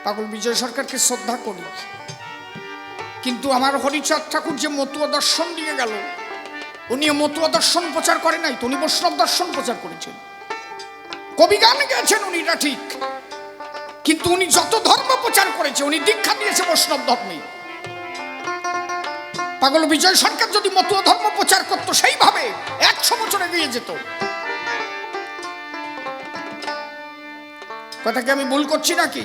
পাগল বিজয় সরকারকে শ্রদ্ধা করি, কিন্তু আমার হরিচাঁদ ঠাকুর যে মতুয়া দর্শন দিয়ে গেল, উনি মতুয়া দর্শন প্রচার করে নাই তো, উনি বৈষ্ণব দর্শন প্রচার করেছেন। কবি গান গেছেন উনি, এটা ঠিক, কিন্তু উনি যত ধর্ম প্রচার করেছে, উনি দীক্ষা দিয়েছে বৈষ্ণব ধর্মে। পাগল বিজয় সরকার যদি মতুয়া ধর্ম প্রচার করতো সেইভাবে 100 বছর এগিয়ে যেত। কথা কি আমি ভুল করছি নাকি?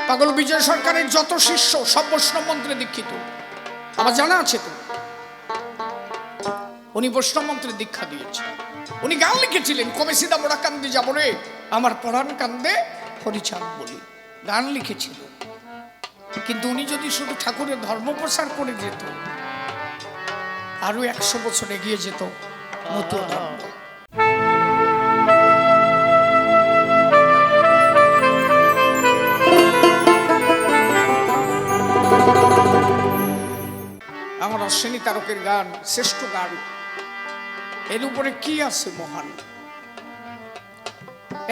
পাগল বিজয় সরকারের যত শিষ্য সব বৈষ্ণব মন্ত্রে দীক্ষিত, আমার জানা আছে তো। উনি বৈষ্ণব মন্ত্রে দীক্ষা দিয়েছে। উনি গান লিখেছিলেন, কবে সিদা মোড়া কান্দে যাবো রে, আমার পরাণ কান্দে হরিচাঁদ বলি, গান লিখেছিল। কিন্তু উনি যদি শুধু ঠাকুরের ধর্ম প্রচার করে যেত, আরো 100 বছর এগিয়ে যেত মতুয়া ধর্ম। আমার অশ্বিনী তারকের গান শ্রেষ্ঠ গান, এর উপরে কি আছে মহান?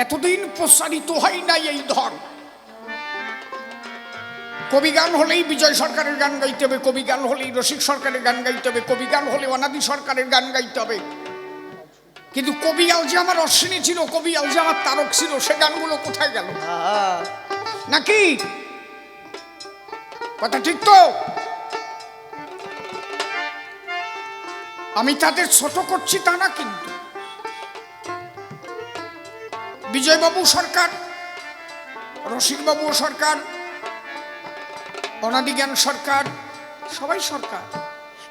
এতদিন প্রসারিত হয় নাই এই ধর। কবি গান হলেই বিজয় সরকারের গান গাইতে হবে, কবি গান হলেই রসিক সরকারের গান গাইতে হবে, কবি গান হলে অনাদি সরকারের গান গাইতে হবে। কিন্তু কবিয়াল যে আমার অশ্বিনী ছিল, কবিয়াল যে আমার তারক ছিল, সে গানগুলো কোথায় গেল? নাকি কথা ঠিক তো? আমি তাদের ছোট করছি তা না, কিন্তু বিজয়বাবু সরকার, রসিকবাবু সরকার, অনাদিজ্ঞান সরকার, সবাই সরকার,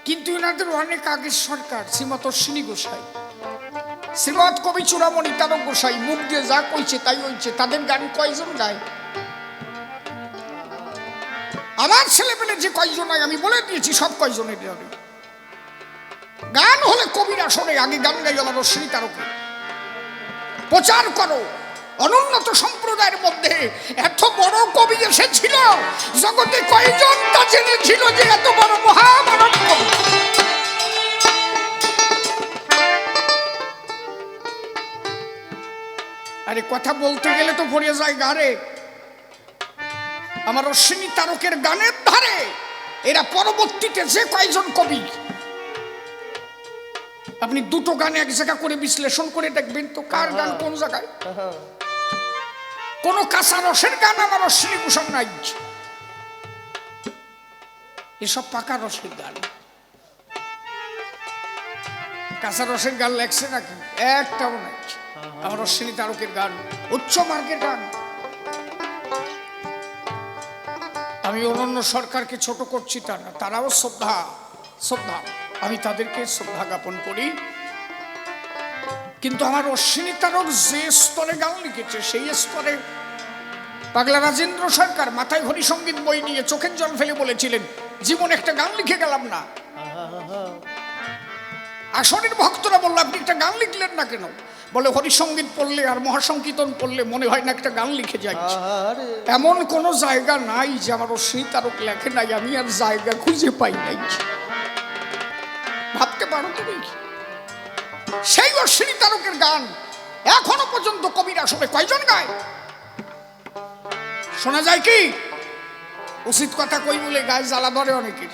কিন্তু এনাদের অনেক আগের সরকার। শ্রীমৎ অশ্বিনী গোসাই, শ্রীমৎ কবি চূড়ামণি তারক গোসাই মুখ দিয়ে যা কইছে তাই হইছে। তাদের গান কয়জন গায়? আমার ছেলেপেলে যে কয়জন হয় আমি বলে দিয়েছি, সব কয়জনের যাবে। গান হলে কবিরা শোনে, আগে গান গাই আমার অশ্বিনী তারকে প্রচার করো। অনুন্নত সম্প্রদায়ের মধ্যে এত বড় কবি এসেছিল, জগতে কয়জন তা জেনেছিল যে এত বড় মহামানব কবি? আরে কথা বলতে গেলে তো ভরে যায় গারে। আমার অশ্বিনী তারকের গানের ধারে এরা পরবর্তীতে যে কয়জন কবি, আপনি দুটো গান এক জায়গা করে বিশ্লেষণ করে দেখবেন তো কার গান কোন জায়গায়। কোন কাঁচা রসের গান আমার অশ্বিনী ভূষণ নাই, এসব পাকা রসের গান। কাঁচা রসের গান লেখছে নাকি? একটাও নাই। আমার অশ্বিনী তারকের গান উচ্চ মার্গের গান। আমি অনন্য সরকারকে ছোট করছি তা না, তারাও শ্রদ্ধা, আমি তাদেরকে শ্রদ্ধা জ্ঞাপন করি। কিন্তু আমার অশ্বিনী তারক যে স্তরে গান লিখেছে, সেই স্তরে পাগলা রাজেন্দ্র সরকার মাথায় হরিসঙ্গীত বই নিয়ে চোখের জল ফেলে বলেছিলেন, জীবন একটা গান লিখে গেলাম না। আসনের ভক্তরা বলল, আপনি একটা গান লিখলেন না কেন? বলে, হরিসঙ্গীত পড়লে আর মহাসংকীর্তন পড়লে মনে হয় না একটা গান লিখে যাচ্ছে। এমন কোন জায়গা নাই যে আমার অশ্বিনী তারক লেখে নাই, আমি আর জায়গা খুঁজে পাই নাই। ভাবতে পারো তুমি? সেই অশ্বিনী তারকের গান এখনো পর্যন্ত কবিরা শোনে, কয়জন গায় শোনা যায় কি? উচিত কথা কই বলে গায়ে জ্বালা ধরে অনেকের।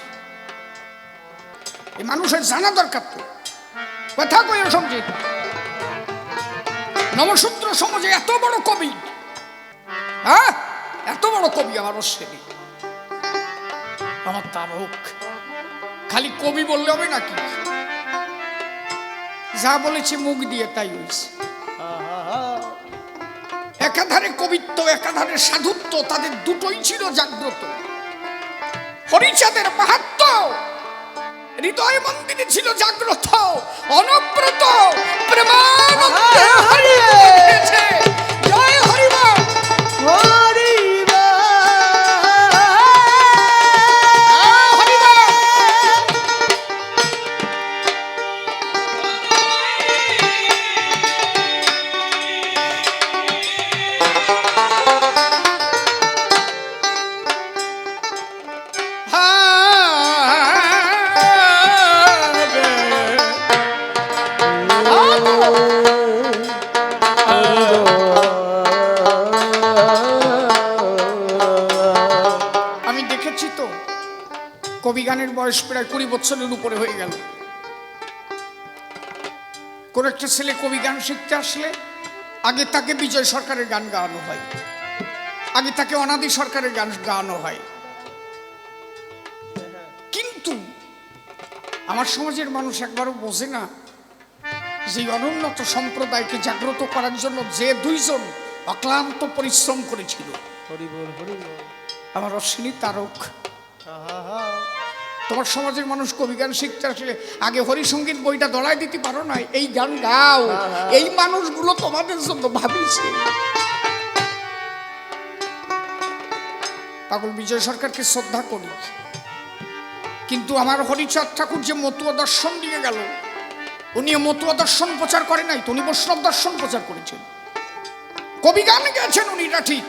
এই মানুষের জানা দরকার তো, কথা কই সঞ্জিত। নমসূত্র সমাজে এত বড় কবি, হ্যাঁ এত বড় কবি আমার অশ্বিনী, আমার তারক। খালি কবি বললে হবে নাকি? যা বলেছে মুখ দিয়ে তাই হয়েছে। একাধারে কবিত্ব, একাধারে সাধুত্ব, তাদের দুটোই ছিল জাগ্রত। হরিচাঁদের মাহাত্ম্য হৃদয় মন্দিরে ছিল জাগ্রত, অনব্রত প্রেমানন্দে হরি বলেছে, জয় হরিবল হরি। Oh কবি গানের বয়স প্রায় 20 বছরের উপরে হয়ে গেল। কোন একটা ছেলে কবি গান শিখতে আসলে আগে তাকে বিজয় সরকারের গান গাওয়ানো হয়, আগে তাকে অনাদি সরকারের গান গাওয়ানো হয়। কিন্তু আমার সমাজের মানুষ একবারও বোঝে না যে অনুন্নত সম্প্রদায়কে জাগ্রত করার জন্য যে দুইজন অক্লান্ত পরিশ্রম করেছিল, আমার অশ্বিনী তারক। তোমার সমাজের মানুষ কবি গান শিখতে আসলে আগে হরিসঙ্গীত বইটা দড়াই দিতে পারো না, এই গান গাও। এই মানুষগুলো তোমাদের জন্য ভাবিছে। পাগল বিজয় সরকারকে শ্রদ্ধা করি, কিন্তু আমার হরিচাঁদ ঠাকুর যে মতুয়া দর্শন দিয়ে গেল, উনি মতুয়া দর্শন প্রচার করে নাই তো, উনি বৈষ্ণব দর্শন প্রচার করেছেন। কবি গান গেছেন উনি, এটা ঠিক,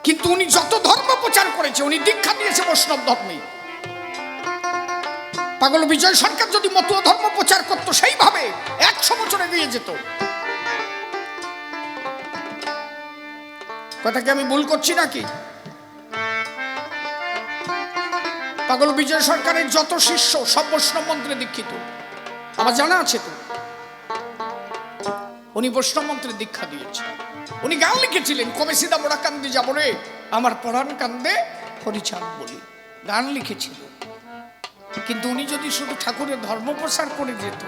কিন্তু উনি যত ধর্ম প্রচার করেছে, উনি দীক্ষা দিয়েছে বৈষ্ণব ধর্মে। পাগল বিজয় সরকার যদি মতুয়া ধর্ম প্রচার করতো সেইভাবে 100 বছর এগিয়ে যেত। কথা কি আমি ভুল করছি নাকি? পাগল বিজয় সরকারের যত শিষ্য সব বৈষ্ণব মন্ত্রে দীক্ষিত, আমার জানা আছে তো। উনি বৈষ্ণব মন্ত্রে দীক্ষা দিয়েছে। উনি গান লিখেছিলেন, কবে সিদা মোড়া কান্দি যাবো রে, আমার পরাণ কান্দে হরিচাঁদ বলি, গান লিখেছিল। কিন্তু উনি যদি শুধু ঠাকুরের ধর্ম প্রচার করে যেত,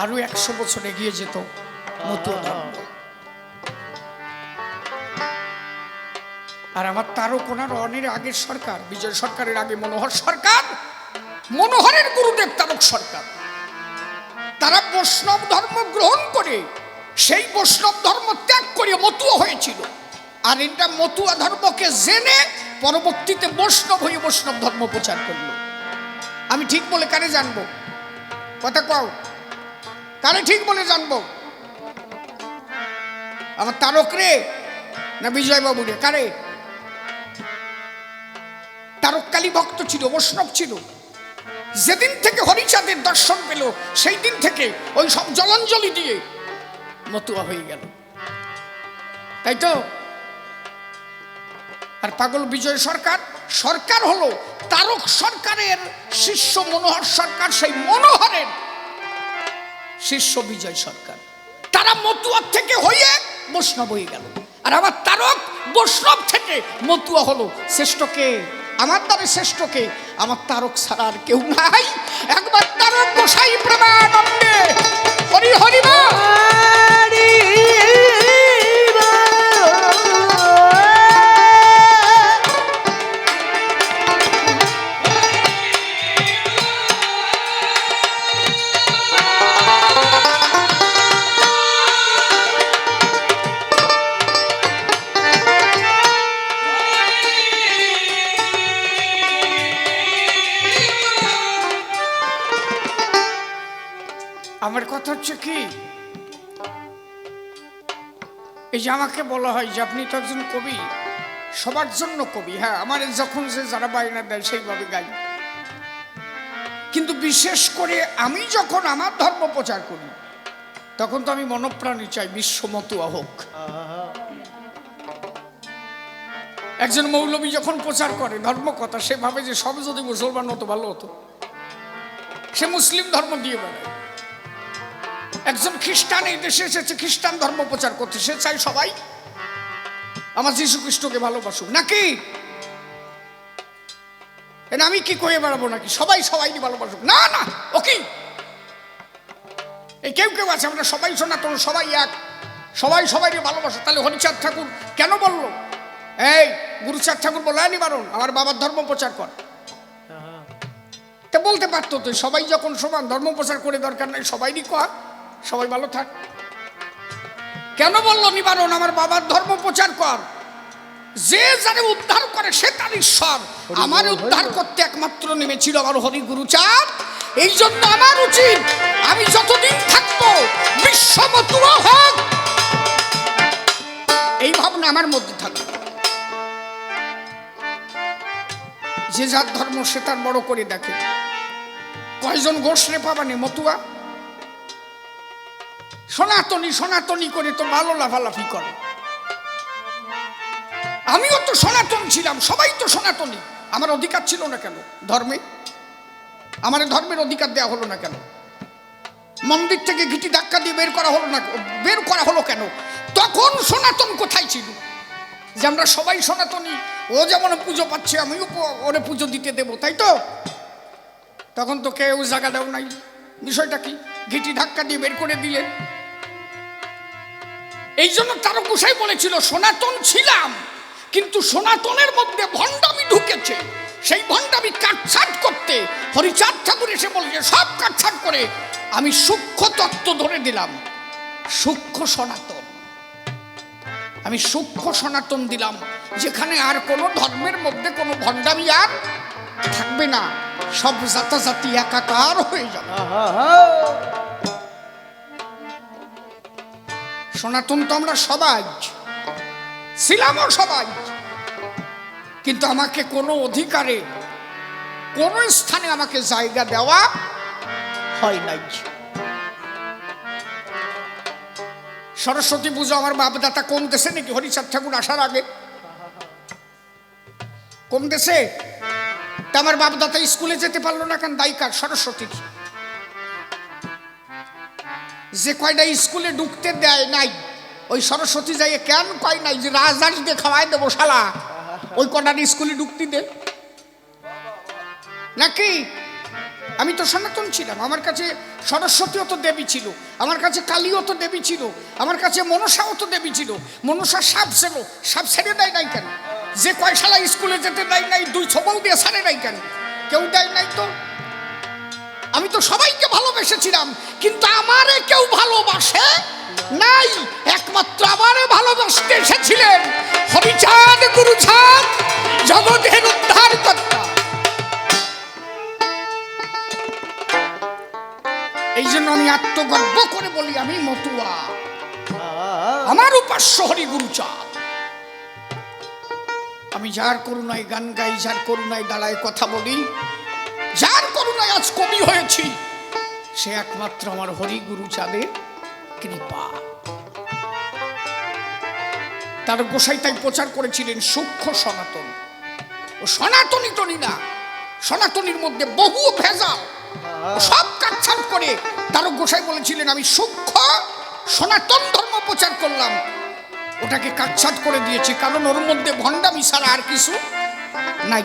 আরো 100 বছর এগিয়ে যেত মতুয়া ধর্ম। আর আমার তারক ওনার অনেক আগের সরকার, বিজয় সরকারের আগে মনোহর সরকার, মনোহরের গুরুদেব তারক সরকার, তারা বৈষ্ণব ধর্ম গ্রহণ করে সেই বৈষ্ণব ধর্ম ত্যাগ করে মতুয়া হয়েছিল। আর এটা মতুয়া ধর্মকে জেনে পরবর্তীতে বৈষ্ণব হয়ে বৈষ্ণব ধর্ম প্রচার করলো। আমি ঠিক বলে কারে জানবো? কথা কও, কারে ঠিক বলে জানবো? আমার তারক রে না বিজয় বাবু রে? কারে? তারক কালী ভক্ত ছিল, বৈষ্ণব ছিল। যেদিন থেকে হরিচাঁদের দর্শন পেল সেই দিন থেকে ওই সব জলাঞ্জলি দিয়ে মতুয়া হয়ে গেল, তাই তো। আর পাগল বিজয় সরকার, সরকার হলো তারক সরকারের শিষ্য মনোহর সরকার, সেই মনোহরের শিষ্য বিজয় সরকার। তারা মতুয়া থেকে হয়ে বৈষ্ণব হয়ে গেল। আর আমার তারক বৈষ্ণব থেকে মতুয়া হলো। শ্রেষ্ঠকে আমার দ্বারে শ্রেষ্ঠকে, আমার তারক ছাড়া আর কেউ নাই। একবার তারক গোসাই প্রেমানন্দে হরি হরি বল। আমার কথা হচ্ছে কি, এই যে আমাকে বলা হয় যে আপনি তো একজন কবি, সবার জন্য কবি। হ্যাঁ, আমার যখন যে যারা বায়না দেয় সেইভাবে গাই, কিন্তু বিশেষ করে আমি যখন আমার ধর্ম প্রচার করি তখন তো আমি মনপ্রাণী চাই বিশ্ব মতুয়া হোক। একজন মৌলবী যখন প্রচার করে ধর্ম কথা, সে ভাবে যে সব যদি মুসলমান হতো ভালো হতো, সে মুসলিম ধর্ম দিয়ে বেড়ায়। একজন খ্রিস্টান এই দেশে এসেছে খ্রিস্টান ধর্ম প্রচার করতে, সে চাই সবাই আমার যীশু খ্রিস্টকে ভালোবাসুক নাকি? আমি কি কয়ে বেড়াবো নাকি সবাই সবাই ভালোবাসুক? না না, ও কি এই কেউ কেউ আছে আমরা সবাই সনাতন, সবাই এক, সবাই সবাইকে ভালোবাসে। তাহলে হরিচাঁদ ঠাকুর কেন বললো, এই গুরুচাঁদ ঠাকুর বলে নিবারণ আমার বাবার ধর্ম প্রচার কর? তা বলতে পারতো তো, সবাই যখন সমান ধর্ম প্রচার করে দরকার নাই, সবাইই কর, সবাই ভালো থাক। কেন বললো নিবারণ আমার বাবার ধর্ম প্রচার কর? যে যারে উদ্ধার করে সে তার ঈশ্বর। আমার উদ্ধার করতে একমাত্র নেমেছিল আমার হরি গুরুচাঁদ। এই জন্য আমার উচিত আমি যতদিন থাকবো বিশ্ব মতুয়া হোক, এই ভাবনা আমার মধ্যে থাকবে। যে যার ধর্ম সে তার বড় করে দেখে। কয়জন গোষ্ঠে পাবানি মতুয়া? সনাতনী সনাতনী করে তো ভালো লাফালাফি করে। আমিও তো সনাতন ছিলাম, সবাই তো সনাতনী, আমার অধিকার ছিল না কেন ধর্মে? আমার ধর্মের অধিকার দেওয়া হলো না কেন? মন্দির থেকে ঘিটি ধাক্কা দিয়ে বের করা হলো কেন? তখন সনাতন কোথায় ছিল? যে আমরা সবাই সনাতনী, ও যেমন পুজো পাচ্ছে আমিও ওরে পুজো দিতে দেবো, তাই তো? তখন তো কেউ জায়গা দেও নাই। বিষয়টা কি? ঘিটি ধাক্কা দিয়ে বের করে দিলেন। এই জন্য তারক গোসাই বলেছিল সনাতন ছিলাম, কিন্তু সনাতনের মধ্যে ভণ্ডামি ঢুকেছে। সেই ভণ্ডামি কাটছাট করতে হরিচাঁদ ঠাকুর এসে বলেছে সব কাটছাট করে আমি সূক্ষ্ম তত্ত্ব ধরে দিলাম, সূক্ষ্ম সনাতন। আমি সূক্ষ্ম সনাতন দিলাম, যেখানে আর কোনো ধর্মের মধ্যে কোনো ভণ্ডামি আর থাকবে না, সব জাতাজাতি একাকার হয়ে যাবে। সনাতন তো আমরা সবাই ছিলামও সবাই, কিন্তু আমাকে কোনো অধিকারে কোন স্থানে আমাকে জায়গা দেওয়া হয় নাই। সরস্বতী পুজো আমার বাপদাতা কম দেশে নাকি হরিচাঁদ ঠাকুর আসার আগে? কম দেশে? তা আমার বাপদাতা স্কুলে যেতে পারলো না কেন? দায়িকার সরস্বতীর। যে কয়টা স্কুলে ঢুকতে দেয় নাই, ওই সরস্বতী যাইয়ে কেন কয় নাই যে রাজদাস দিয়ে খাওয়াই দেবো শালা, ওই কটার স্কুলে ঢুকতে দে নাকি? আমি তো সনাতন ছিলাম, আমার কাছে সরস্বতীও তো দেবী ছিল, আমার কাছে কালীও তো দেবী ছিল, আমার কাছে মনসাও তো দেবী ছিল। মনসা সাপ ছিল, সাপ ছেড়ে দেয় নাই কেন? যে কয় শালা স্কুলে যেতে দেয় নাই, দুই ছবল দিয়ে ছাড়ে নাই কেন? কেউ দেয় নাই তো। আমি তো সবাইকে ভালোবেসেছিলাম, কিন্তু আমারে কেউ ভালোবাসে নাই। একমাত্র আমারে ভালোবাসতে এসেছিলেন হরিচাঁদ গুরুচাঁদ, জগতের উদ্ধার কর্তা। এই জন্য আমি আত্মগর্ব করে বলি আমি মতুয়া, আমার উপাস্য হরি গুরুচাঁদ। আমি যার করুণায় গান গাই, যার করুণায় দাঁড়ায় কথা বলি, যার করুণায় আজ কবি হয়েছি, সে একমাত্র আমার হরি গুরুচাঁদের কৃপা। তার গোসাই তাই প্রচার করেছিলেন সূক্ষ্ম সনাতন। ও সনাতনী টনি না, সনাতনীর মধ্যে বহু ভেজাল, সব কাটছাট করে তার গোসাই বলেছিলেন আমি সূক্ষ্ম সনাতন ধর্ম প্রচার করলাম। ওটাকে কাটছাট করে দিয়েছি, কারণ ওর মধ্যে ভণ্ডামি ছাড়া আর কিছু নাই।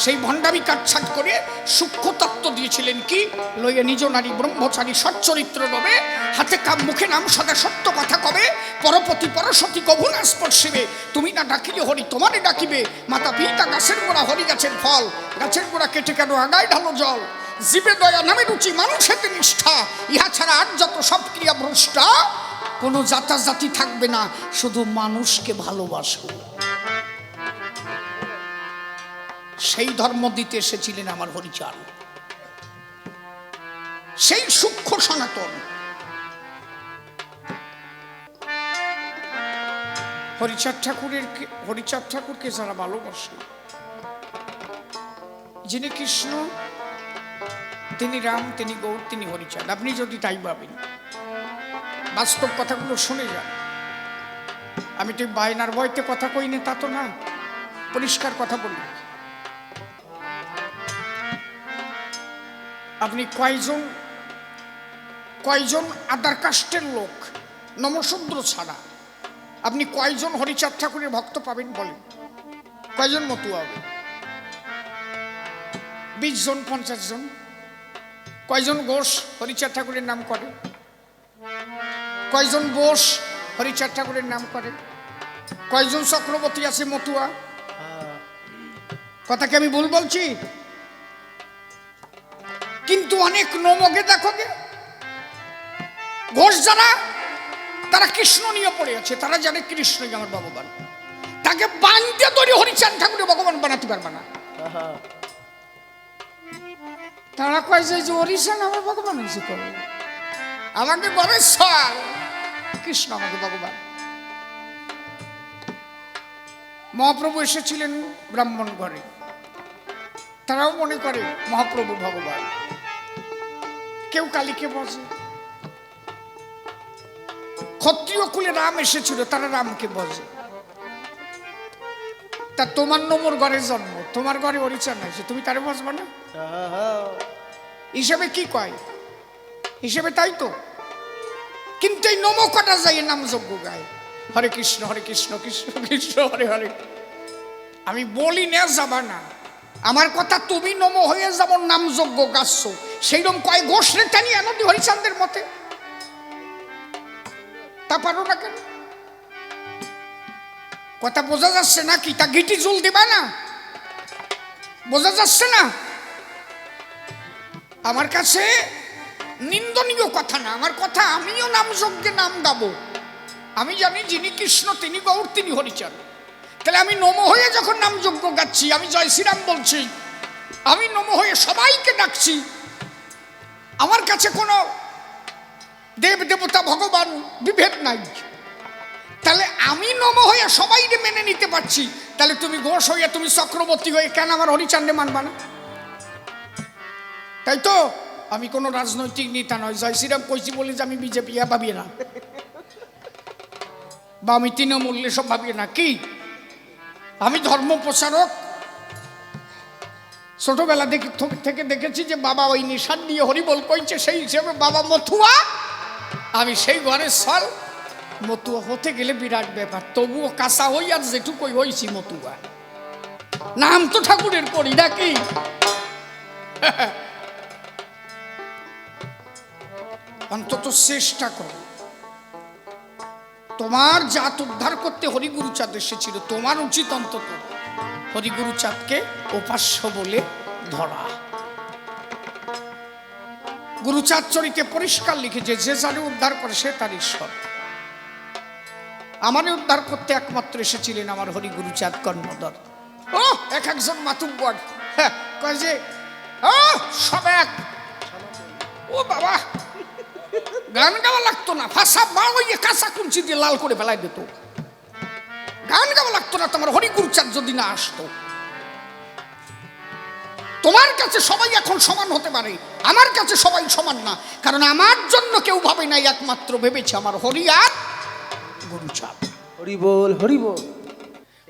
সেই ভণ্ডামি কাটছাট করে সূক্ষ্ম তত্ত্ব দিয়েছিলেন কি? লইয়ে নিজ নারী ব্রহ্মচারী সচ্চরিত্র রবে, হাতে কাম মুখে নাম সদা সত্য কথা কবে, পরপতি পরসতী কভু না স্পর্শিবে, তুমি না ডাকিলে হরি তোমারে ডাকিবে, মাতা পিতা গাছের গোড়া হরি গাছের ফল, গাছের গোড়া কেটে কেন আগায় ঢালো জল, জীবে দয়া নামে রুচি মানুষেতে নিষ্ঠা, ইহা ছাড়া আর যত সব ক্রিয়া ভ্রষ্টা, কোনো জাতাজাতি থাকবে না, শুধু মানুষকে ভালোবাসো। সেই ধর্ম দিতে এসেছিলেন আমার হরিচাঁদ, সেই সূক্ষ্ম সনাতন। হরিচাঁদ ঠাকুরকে যারা ভালোবাসে, যিনি কৃষ্ণ, তিনি রাম, তিনি গৌর, তিনি হরিচাঁদ, আপনি যদি তাই ভাবেন, বাস্তব কথাগুলো শুনে যান। আমি তো বায়নার বইতে কথা কইনি তা তো না, পরিষ্কার কথা বলি। আপনি কয়জন আদার কাস্টের লোক নমশূদ্র ছাড়া আপনি কয়জন হরিচাঁদ ঠাকুরের ভক্ত পাবেন বলেন? কয়জন মতুয়া হবে? 20 জন, 50 জন। কয়জন ঘোষ হরিচাঁদ ঠাকুরের নাম করে? কয়জন বোস হরিচাঁদ ঠাকুরের নাম করে? কয়জন চক্রবর্তী আছে মতুয়া? কথা কি আমি ভুল বলছি? কিন্তু অনেক নমকে দেখো গে ঘোষ যারা, তারা কৃষ্ণ নিয়ে পড়ে আছে, তারা জানে কৃষ্ণই আমার ভগবান, তাকে বাঁধতে ধরে হরিচাঁদ ঠাকুরের ভগবান বানাতে পারবে না। তারা কয় যে হরিচাঁদ আমার ভগবান হয়েছে, আমাকে গবেশ্বর কৃষ্ণ আমাকে ভগবান। মহাপ্রভু এসেছিলেন ব্রাহ্মণ ঘরে, তারাও মনে করে মহাপ্রভু ভগবান। কেউ কালীকে বসে, ক্ষত্রিয় কুলে রাম এসেছিল, তারা রামকে বসে। তা তোমার নমর ঘরে জন্ম, তোমার ঘরে হরিচাঁদ নাই, তুমি তারে বসবা না? হিসেবে কি কয়, হিসেবে তাই তো। কিন্তু এই নম কটা যায় নাম যজ্ঞ গায়, হরে কৃষ্ণ কৃষ্ণ কৃষ্ণ হরে হরে। আমি বলি না যাবা না, আমার কথা তুমি নম হয়ে যেমন নাম যজ্ঞ গাচ্ছ, সেইরকম কয় ঘোষ রে টানি আনন্দি হরিচাঁদের মতে, তা পারো না কেন? কথা বোঝা যাচ্ছে না কি? তা গিটি জল দিবা না, বোঝা যাচ্ছে না? আমার কাছে নিন্দনীয় কথা না আমার কথা, আমিও নাম যজ্ঞে নাম গাবো। আমি জানি যিনি কৃষ্ণ তিনি গৌর তিনি হরিচাঁদ। তাহলে আমি নম হয়ে যখন নাম যজ্ঞ গাচ্ছি, আমি জয় শ্রীরাম বলছি, আমি নম হয়ে সবাইকে ডাকছি, আমার কাছে কোনো দেব দেবতা ভগবান বিভেদ নাই। তাহলে আমি নম হয়ে সবাইকে মেনে নিতে পারছি, তাহলে তুমি ঘোষ হয়ে তুমি চক্রবর্তী হয়ে কেন আমার হরিচাঁদে মানবা না? তাই তো আমি কোনো রাজনৈতিক নেতা নয়, জয় শ্রীরাম কইছি বলি যে আমি বিজেপি ভাবি না, বা আমি তৃণমূল সব ভাবি না। কি আমি ধর্ম প্রচারক। ছোটবেলা থেকে দেখেছি যে বাবা ওই নিশান দিয়ে হরিবল কইছে, সেই হিসেবে বাবা মথুয়া, আমি সেই ঘরের সল। মতুয়া হতে গেলে বিরাট ব্যাপার, তবুও কাঁচা হই আর যেটুকুই হইছি মতুয়া। নাম তো ঠাকুরের করি নাকি? অন্তত চেষ্টা করো। তোমার জাত উদ্ধার করতে হরিগুরুচাঁদ এসেছিল, তোমার উচিত অন্তত হরিগুরুচাঁদকে উপাস্য বলে ধরা। গুরুচাঁদ চরিতে পরিষ্কার লিখেছে, যে যারে উদ্ধার করে সে তার ঈশ্বর। আমারে উদ্ধার করতে একমাত্র এসেছিলেন আমার হরিগুরুচাঁদ কর্ণধর। ও এক একজন মাতুব্বর কয় যে সব এক। ও বাবা, গান গাওয়া লাগতো না, ফাঁসা বা ওই কাঁচা কুঞ্চি দিয়ে লাল করে ফেলাই দিত। গান গাওয়া লাগতো না তোমার হরিগুরুচাঁদ যদি না আসতো। তোমার কাছে সবাই এখন সমান হতে পারে, আমার কাছে সবাই সমান না, কারণ আমার জন্য কেউ ভাবে নাই, একমাত্র ভেবেছে আমার হরি আর গুরুচাঁদ। হরি বল হরি বল।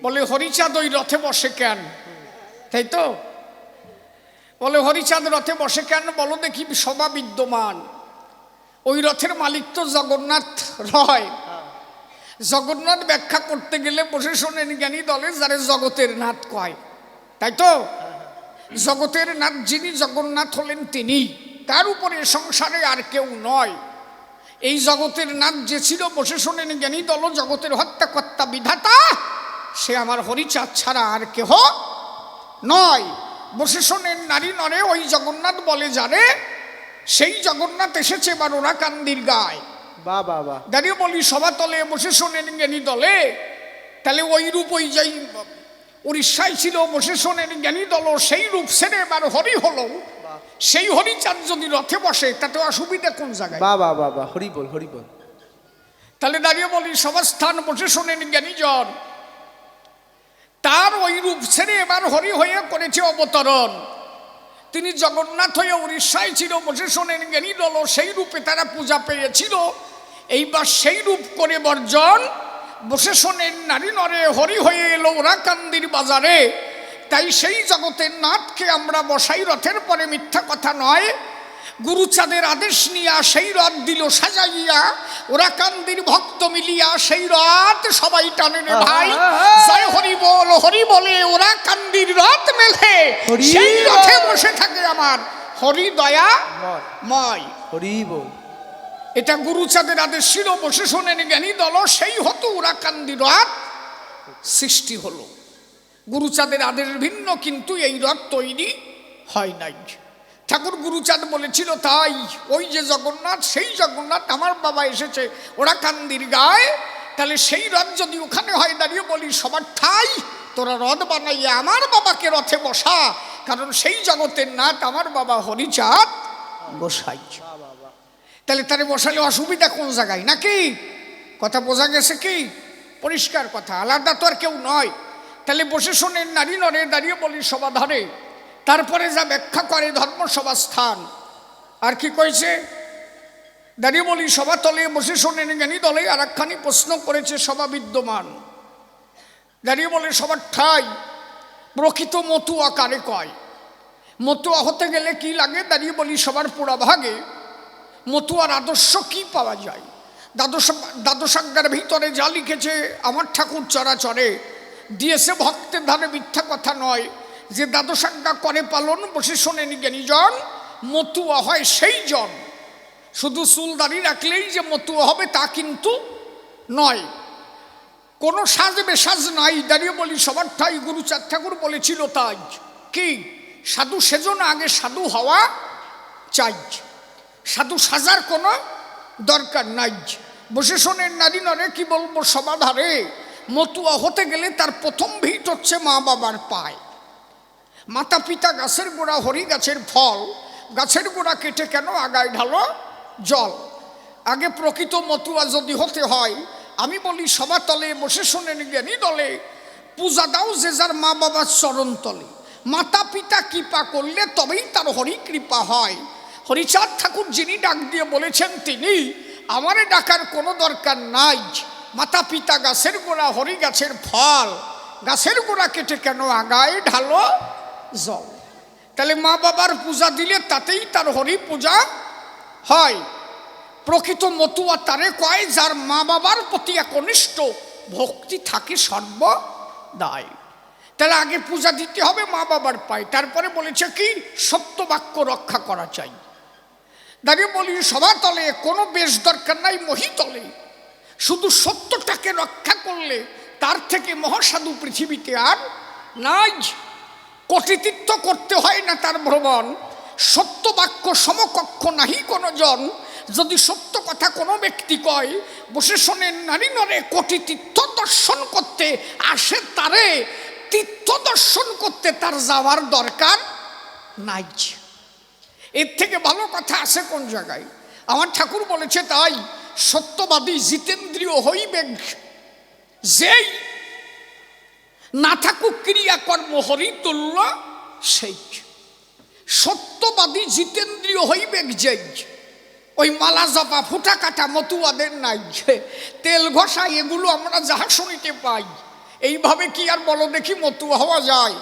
বলে হরিচাঁদ ওই রথে বসে কেন? তাই তো বলে হরিচাঁদ রথে বসে কেন বলো দেখি? সভা বিদ্যমান, ওই রথের মালিক তো জগন্নাথ রয়। জগন্নাথ ব্যাখ্যা করতে গেলে বসে শোনেন জ্ঞানী দলে যারে জগতের নাথ কয়। তাই তো জগতের নাথ যিনি জগন্নাথ হলেন তিনি, তার উপরে সংসারে আর কেউ নয়। এই জগতের নাথ যে ছিল বসে শোনেন জ্ঞানী দল, জগতের হত্যাকর্তা বিধাতা, সে আমার হরিচাঁদ ছাড়া আর কেহ নয়। বসে শোনেন নারী নরে ওই জগন্নাথ বলে জানে, সেই জগন্নাথ এসেছে এবার ওরা কান্দির গায়। দাঁড়িয়ে বলি সভা তলে বসে শোনেন জ্ঞানী দলে, তাহলে ওই রূপ ওই যাই উড়িষ্যায় ছিল বসে শোনেন জ্ঞানী দল, সেই রূপ সেরে এবার হরি হলো। সেই হরিচাঁদ যদি রথে বসে তাতে অসুবিধা কোন জায়গায়? হরি বল হরি বল। তাহলে দাঁড়িয়ে বলি সভাস্থান বসে শোনেন জ্ঞানীজন, তার ওই রূপ ছেড়ে এবার হরি হয়ে করেছে অবতরণ। তিনি জগন্নাথ হয়ে উড়িষ্যায় ছিল বসে শোনেন জ্ঞানী দল, সেই রূপে তারা পূজা পেয়েছিল। এইবার সেই রূপ করে বর্জন বসে শোনেন নারী নরে হরি হয়ে এলো ওরা কান্দির বাজারে। তাই সেই জগতের নাথকে আমরা বসাই রথের পরে, মিথ্যা কথা নয়। গুরুচাঁদের আদেশ নিয়া সেই রথ দিল সাজাইয়া, ওরা কান্দির ভক্ত মিলিয়া সেই রথ সবাই টানে রে ভাই। জয় হরি বল হরি বলে ওরা কান্দির রথ মেলে, সেই রথে বসে থাকে আমার হরি দয়া ময়। হরি বল। এটা গুরুচাঁদের আদেশ ছিল বসে শোনেন জ্ঞানী দল, সেই হতো ওরা কান্দির রথ সৃষ্টি হলো। গুরুচাঁদের আদেশের ভিন্ন কিন্তু এই রথ তৈরি হয় নাই। ঠাকুর গুরুচাঁদ বলেছিল তাই, ওই যে জগন্নাথ সেই জগন্নাথ আমার বাবা এসেছে ওরা কান্দির গায়ে। তাহলে সেই রথ যদি ওখানে হয়, দাঁড়িয়ে বলি সবার ঠাই তোরা রথ বানাইয়া আমার বাবাকে রথে বসা, কারণ সেই জগতের নাথ আমার বাবা হরিচাঁদ গোসাই। তাহলে তারে বসালে অসুবিধা কোন জায়গায়? নাকি কথা বোঝা গেছে কি? পরিষ্কার কথা, আলাদা তো আর কেউ নয়। তাহলে বসে শোনেন নারী নরে দাঁড়িয়ে বলি সভা ধরে, তারপরে যা ব্যাখ্যা করে ধর্মসভা স্থান। আর কি কইছে? দাঁড়িয়ে বলি সভা তলে বসে শোনেন জ্ঞানী দলে আর একখানি প্রশ্ন করেছে সভা বিদ্যমান। দাঁড়িয়ে বলে সবার ঠাই প্রকৃত মতুয়া কারে কয়? মতুয়া হতে গেলে কি লাগে? দাঁড়িয়ে বলি সবার পুরা ভাগে মতুয়ার আদর্শ কি পাওয়া যায়? দ্বাদশাজ্ঞার ভিতরে যা লিখেছে আমার ঠাকুর চরাচরে দিয়েছে ভক্তের ধারে, মিথ্যা কথা নয়। যে দ্বাদশাজ্ঞা করে পালন বসে শোনেন জ্ঞানীজন, মতুয়া হয় সেই জন। শুধু চুলদারি রাখলেই যে মতুয়া হবে তা কিন্তু নয়, কোনো সাজ বেসাজ নাই। দাঁড়িয়ে বলি সবার ঠাই গুরুচাঁদ ঠাকুর বলেছিল তাই কি সাধু সেজন্য আগে সাধু হওয়া চাই, সাধু সাজার কোনো দরকার নাই। বসে শোনেন নারী নরে কি বলবো সমাধারে, মতুয়া হতে গেলে তার প্রথম ভিট হচ্ছে মা বাবার পায়। মাতা পিতা গাছের গোড়া, হরি গাছের ফল, গাছের গোড়া কেটে কেন আগায় ঢালো জল। আগে প্রকৃত মতুয়া যদি হতে হয়, আমি বলি সভা তলে বসে শোনেন জ্ঞানী দলে, পূজা দাও যে যার মা বাবার চরণ তলে। মাতা পিতা কৃপা করলে তবেই তার হরি কৃপা হয়। হরিচাঁদ ঠাকুর যিনি ডাক দিয়ে বলেছেন তিনি, আমারে ডাকার কোনো দরকার নাই। মাতা পিতা গাছের গোড়া, হরি গাছের ফল, গাছের গোড়া কেটে কেন আগায় ঢালো জল। তাহলে মা বাবার পূজা দিলে তাতেই তার হরি পূজা হয়। প্রকৃত মতুয়া তারে কয় যার মা বাবার প্রতি একনিষ্ঠ ভক্তি থাকে সর্বদাই। তাহলে আগে পূজা দিতে হবে মা বাবার পায়, তারপরে বলেছে কি সত্য বাক্য রক্ষা করা চাই। দাঁড়িয়ে বলি সভা তলে কোনো বেশ দরকার নাই মহিতলে, শুধু সত্যটাকে রক্ষা করলে তার থেকে মহাসাধু পৃথিবীতে আর নাই। কোটিতীর্থ করতে হয় না তার ভ্রমণ, সত্য বাক্য সমকক্ষ নাহি কোনো জন। যদি সত্য কথা কোনো ব্যক্তি কয় বসে শোনেন নারী নরে, কোটি তীর্থ দর্শন করতে আসে তারে, তীর্থ দর্শন করতে তার যাওয়ার দরকার নাই। এর থেকে ভালো কথা আছে কোন জায়গায়? আমার ঠাকুর বলেছে তাই, সত্যবাদী জিতেন্দ্রীয় হইবে যেই, না থাকুক ক্রিয়াকর্ম হরিতুল্য সেই। সত্যবাদী জিতেন্দ্রীয় হইবে যেই, ওই মালা জপা ফুটা কাটা মতুয়াদের নাই, তেল ঘষা এগুলো আমরা যাহা শুনিতে পাই। এইভাবে কি আর বলো দেখি মতুয়া হওয়া যায়?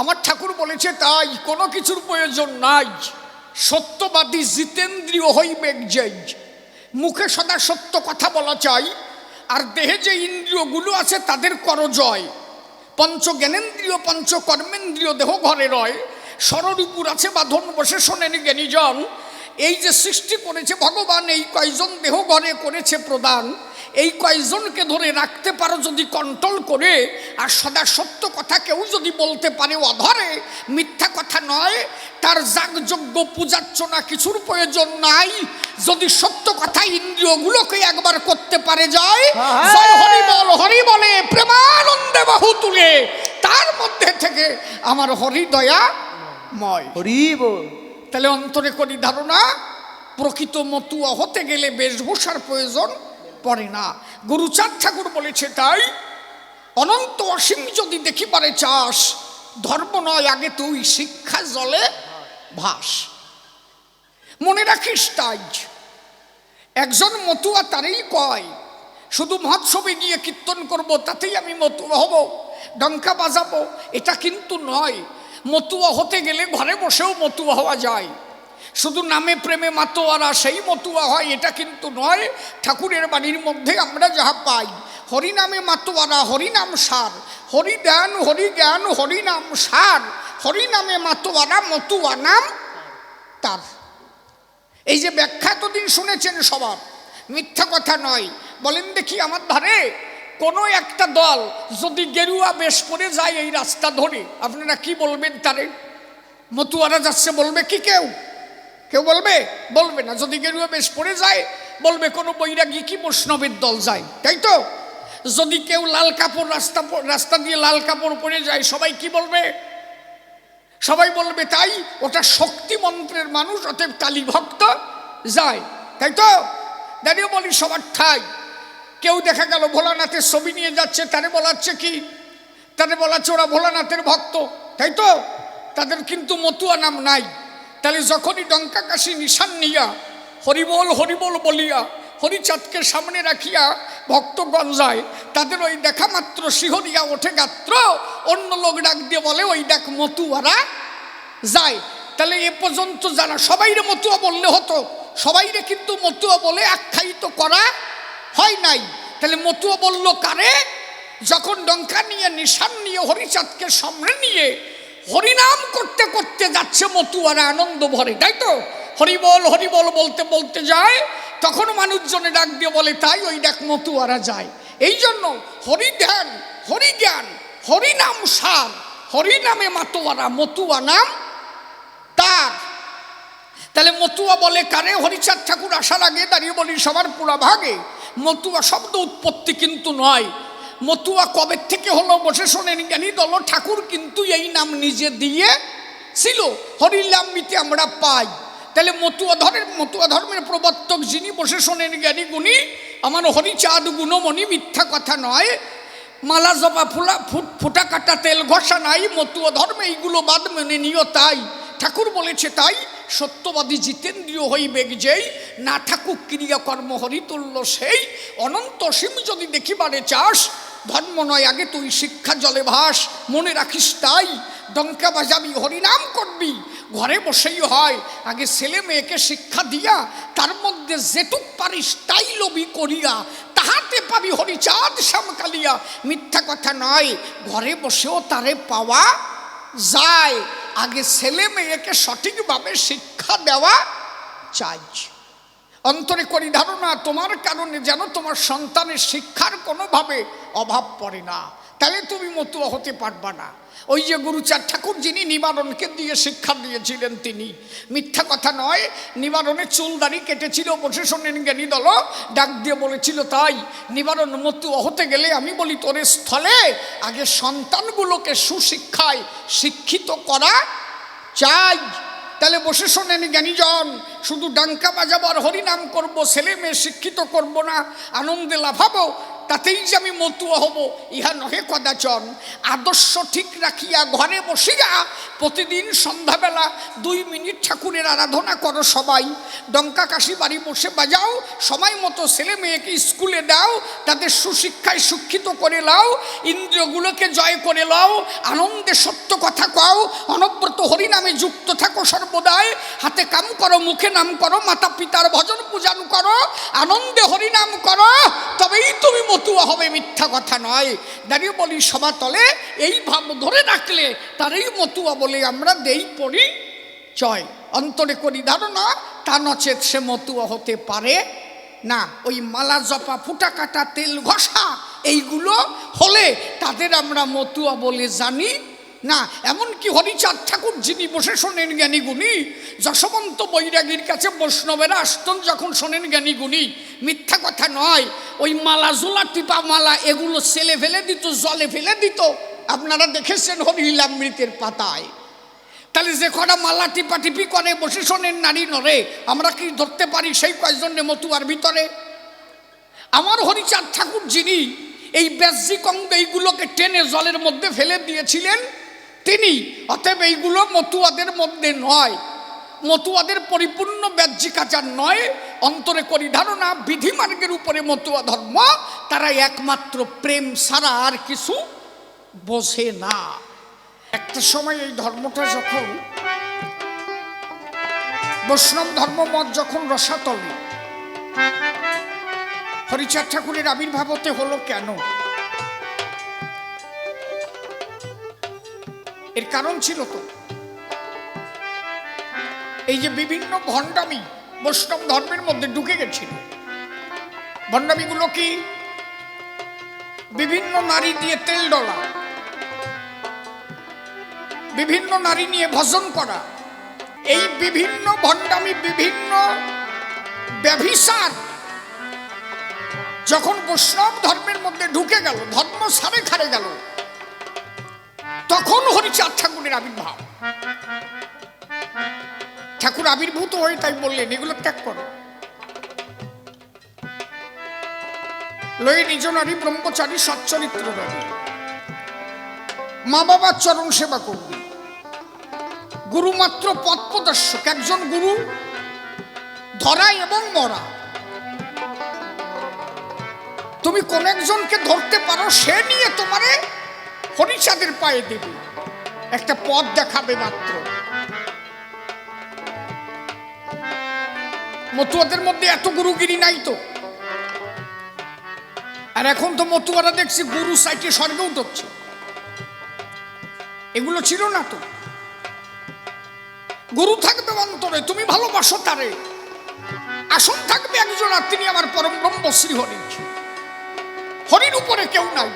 আমার ঠাকুর বলেছে তাই, কোনো কিছুর প্রয়োজন নাই। সত্যবাদী জিতেন্দ্রীয় হইবে যেই, মুখে সদা সত্য কথা বলা চাই, আর দেহে যে ইন্দ্রিয়গুলো আছে তাদের করজয়। পঞ্চ জ্ঞানেন্দ্রিয় পঞ্চ কর্মেন্দ্রিয় দেহ ঘরে রয়, স্বরূপুর আছে বাঁধন বসে শোনেন জ্ঞানীজন। এই যে সৃষ্টি করেছে ভগবান, এই কয়জন দেহ ঘরে করেছে প্রদান, এই কয়জনকে ধরে রাখতে পারো যদি কন্ট্রোল করে, আর সদা সত্য কথা কেউ যদি বলতে পারে অধরে, মিথ্যা কথা নয়, তার যাগযজ্ঞ পূজার্চনা কিছুর প্রয়োজন নাই। যদি সত্য কথা ইন্দ্রিয়গুলোকে একবার করতে পারে যায়, জয় হরি বল, হরি বলে প্রেমানন্দে বাহু তুলে, তার মধ্যে থেকে আমার হরি দয়াময় হরি বল। তাহলে অন্তরে করি ধারণা, প্রকৃত মতুয়া হতে গেলে বেশভূষার প্রয়োজন পড়ে না। গুরুচাঁদ ঠাকুর বলেছে তাই, অনন্ত অসীম যদি দেখিবারে চাস, ধর্ম নয় আগে তুই শিক্ষা জলে ভাস। মনে রাখিস তাই, একজন মতুয়া তারই কয় শুধু মহোৎসবে গিয়ে কীর্তন করব তাতেই আমি মতুয়া হব, ডঙ্কা বাজাবো, এটা কিন্তু নয়। মতুয়া হতে গেলে ঘরে বসেও মতুয়া হওয়া যায়। শুধু নামে প্রেমে মাতোয়ারা সেই মতুয়া হয় এটা কিন্তু নয়। ঠাকুরের বাণীর মধ্যে আমরা যাহা পাই, হরিনামে মাতোয়ারা হরিনাম সার, হরি ধ্যান হরি জ্ঞান হরিনাম সার, হরিনামে মাতোয়ারা মতুয়া নাম তার। এই যে ব্যাখ্যা এতদিন শুনেছেন সবার, মিথ্যা কথা নয়। বলেন দেখি আমার ধারে কোনো একটা দল যদি গেরুয়া বেশ পরে যায় এই রাস্তা ধরে, আপনারা কি বলবেন তারে? মতুয়ারা যাচ্ছে বলবে কি কেউ? কেউ বলবে? বলবে না। যদি গেরুয়া বেশ পরে যায় বলবে কোনো বৈরাগী কি বৈষ্ণবের দল যায়, তাই তো? যদি কেউ লাল কাপড় রাস্তা দিয়ে লাল কাপড় পরে যায় সবাই কি বলবে? সবাই বলবে তাই ওটা শক্তি মন্ত্রের মানুষ, অতএব কালী ভক্ত যায়, তাই তো? দাঁড়িয়ে বলি সবার ঠাই। কেউ দেখা গেল ভোলানাথের ছবি নিয়ে যাচ্ছে, তারে বলাচ্ছে কি? তারে বলাচ্ছে ওরা ভোলানাথের ভক্ত, তাই তো? তাদের কিন্তু মতুয়া নাম নাই। তাহলে যখনই ডঙ্কা কাশি নিশান নিয়া হরিবোল হরিবোল বলিয়া হরিচাঁদকে সামনে রাখিয়া ভক্তগণ যায়, তাদের ওই দেখা মাত্র শিহরিয়া ওঠে গাত্র। অন্য লোক ডাক দিয়ে বলে ওই দেখ মতুয়ারা যায়। তাহলে এ পর্যন্ত যারা সবাইরে মতুয়া বললে হতো, সবাইরে কিন্তু মতুয়া বলে আখ্যায়িত করা হয় নাই। তাহলে মতুয়া বলল কারে? যখন ডঙ্কা নিয়ে নিশান নিয়ে হরিচাঁদকে সামনে নিয়ে হরিনাম করতে করতে যাচ্ছে মতুয়ারা আনন্দ ভরে, তাই তো? হরিবল হরিবল বলতে বলতে যায়, তখন মানুষজনে ডাক দিয়ে বলে তাই ওই দেখ মতুয়ারা যায়। এই জন্য হরিধ্যান, হরিজ্ঞান, হরিনাম সার, হরিনামে মাতোয়ারা, মতুয়া নাম তার। তাহলে মতুয়া বলে কারে? হরিচাঁদ ঠাকুর আসার আগে দাঁড়িয়ে বলি সবার পুরা ভাগে। মতুয়া শব্দ উৎপত্তি কিন্তু নয়। মতুয়া কবে থেকে হলো বসে শোনেন জ্ঞানী দল, ঠাকুর কিন্তু এই নাম নিজে দিয়ে ছিল, হরিলামিতে আমরা পাই। তাহলে মতুয়া ধর্মের প্রবর্তক যিনি বসে শোনেন জ্ঞানী গুণী আমার হরিচাঁদ গুণমণি, মিথ্যা কথা নয়। মালা জপা ফুটা কাটা তেল ঘষা নাই, মতুয়া ধর্মে এইগুলো বাদ মেনে নিও তাই। ঠাকুর বলেছে তাই সত্যবাদী জিতেন্দ্রীয় হইবে যেই, না ঠাকুর ক্রিয়াকর্ম হরিতুল্য সেই। অনন্ত অসীম যদি দেখিবারে চাস, ধর্ম নয় আগে তুই শিক্ষা জলে ভাস। মনে রাখিস তাই ডঙ্কা বাজাবি হরিনাম করবি, ঘরে বসেই হয়। আগে ছেলে মেয়েকে শিক্ষা দিয়া তার মধ্যে যেটুক পারিস তাই লবি করিয়া, তাহাতে পাবি হরিচাঁদ শ্যামকালিয়া। মিথ্যা কথা নয়, ঘরে বসেও তারে পাওয়া যায়। আগে ছেলে মেয়েকে সঠিকভাবে শিক্ষা দেওয়া চাই। অন্তরে করি ধারণা তোমার কারণে যেন তোমার সন্তানের শিক্ষার কোনোভাবে অভাব পড়ে না, তাহলে তুমি মতুয়া হতে পারবা না। ওই যে গুরুচাঁদ ঠাকুর যিনি নিবারণকে দিয়ে শিক্ষা দিয়েছিলেন, তিনি মিথ্যা কথা নয়, নিবারণে চুলদারি কেটেছিল, বসে শোনেন জ্ঞানী দল ডাক দিয়ে বলেছিল তাই নিবারণ মতুয়া হতে গেলে আমি বলি তোর স্থলে আগে সন্তানগুলোকে সুশিক্ষায় শিক্ষিত করা চাই। তাহলে বসে শোনেন জ্ঞানীজন, শুধু ডাঙ্কা বাজাবার হরিনাম করব, ছেলে মেয়ে শিক্ষিত করব না, আনন্দে লাফাবো, তাতেই যে আমি মতুয়া হব, ইহা নহে কদাচন। আদর্শ ঠিক রাখিয়া ঘরে বসিয়া প্রতিদিন সন্ধ্যাবেলা 2 মিনিট ঠাকুরের আরাধনা করো সবাই। ডঙ্কা কাশি বাড়ি বসে বাজাও, সময় মতো ছেলে মেয়েকে স্কুলে দাও, তাদের সুশিক্ষায় শিক্ষিত করে লাও, ইন্দ্রিয়গুলোকে জয় করে লাও, আনন্দে সত্য কথা কও, অনব্রত হরিনামে যুক্ত থাকো সর্বদাই, হাতে কাম করো, মুখে নাম করো, মাতা পিতার ভজন পূজন করো, আনন্দে হরিনাম করো, তবেই তুমি মতুয়া হবে, মিথ্যা কথা নয়। দাঁড়িয়ে বলি সভা তলে এই ভাব ধরে রাখলে তারই মতুয়া বলে আমরা দেই পরিচয়। অন্তরে করি ধারণা, তা নচেত সে মতুয়া হতে পারে না। ওই মালা জপা ফুটা কাটা তেল ঘষা এইগুলো হলে তাদের আমরা মতুয়া বলে জানি না। এমনকি হরিচাঁদ ঠাকুর যিনি বসে শোনেন জ্ঞানী গুণী, যশবন্ত বৈরাগীর কাছে বৈষ্ণবেরা আসতেন যখন শোনেন জ্ঞানী গুণী, মিথ্যা কথা নয়, ওই মালা জোলা টিপা মালা এগুলো ছেলে ফেলে দিত, জলে ফেলে দিত, আপনারা দেখেছেন হরিলামৃতের পাতায়। তাহলে যে কটা মালা টিপা টিপি করে বসে শোনেন নারী নরে, আমরা কি ধরতে পারি সেই কয়েকজনে মতুয়ার ভিতরে? আমার হরিচাঁদ ঠাকুর যিনি এই ব্যাজিক অঙ্গ এইগুলোকে টেনে জলের মধ্যে ফেলে দিয়েছিলেন তিনি, অতএব এইগুলো মতুয়াদের মধ্যে নয়, মতুয়াদের পরিপূর্ণ ব্যাহ্যিক আচার নয়। অন্তরে করি ধারণা বিধিমার্গের উপরে মতুয়া ধর্ম, তারা একমাত্র প্রেম ছাড়া আর কিছু বোঝে না। একটা সময় এই ধর্মটা যখন বৈষ্ণব ধর্মমত যখন রসাতলে, হরিচাঁদ ঠাকুরের আবির্ভাব হতে হলো কেন? এর কারণ ছিল তো এই যে বিভিন্ন ভণ্ডামি বৈষ্ণব ধর্মের মধ্যে ঢুকে গেছিল। ভণ্ডামিগুলো কি? বিভিন্ন নারী দিয়ে তেল ডলা, বিভিন্ন নারী নিয়ে ভজন করা, এই বিভিন্ন ভণ্ডামি, বিভিন্ন ব্যভিচার যখন বৈষ্ণব ধর্মের মধ্যে ঢুকে গেল, ধর্ম সারে খারে গেল, তখন হরিচাঁদ ঠাকুরের আবির্ভাব। ঠাকুর আবির্ভূত হয়ে তাই বললেন এগুলো ত্যাগ করো, লয়ে নিজ নারী ব্রহ্মচারী সচ্চরিত্র রবি, মা বাবার চরণ সেবা করবি, গুরু মাত্র পথ প্রদর্শক, একজন গুরু ধরা এবং মরা, তুমি কোন একজনকে ধরতে পারো, সে নিয়ে তোমারে হরিচাঁদের পায়ে দেবে, একটা পথ দেখাবে মাত্র। মতুয়াদের মধ্যে এত গুরুগিরি নাই তো। আর এখন তো মতুয়ারা দেখছি গুরু সাইটে স্বর্গে উঠছে, এগুলো ছিল না তো। গুরু থাকবে অন্তরে, তুমি ভালোবাসো তারে, আসন থাকবে একজন, আর তিনি আমার পরম ব্রহ্ম শ্রী হরি। হরির উপরে কেউ নাই।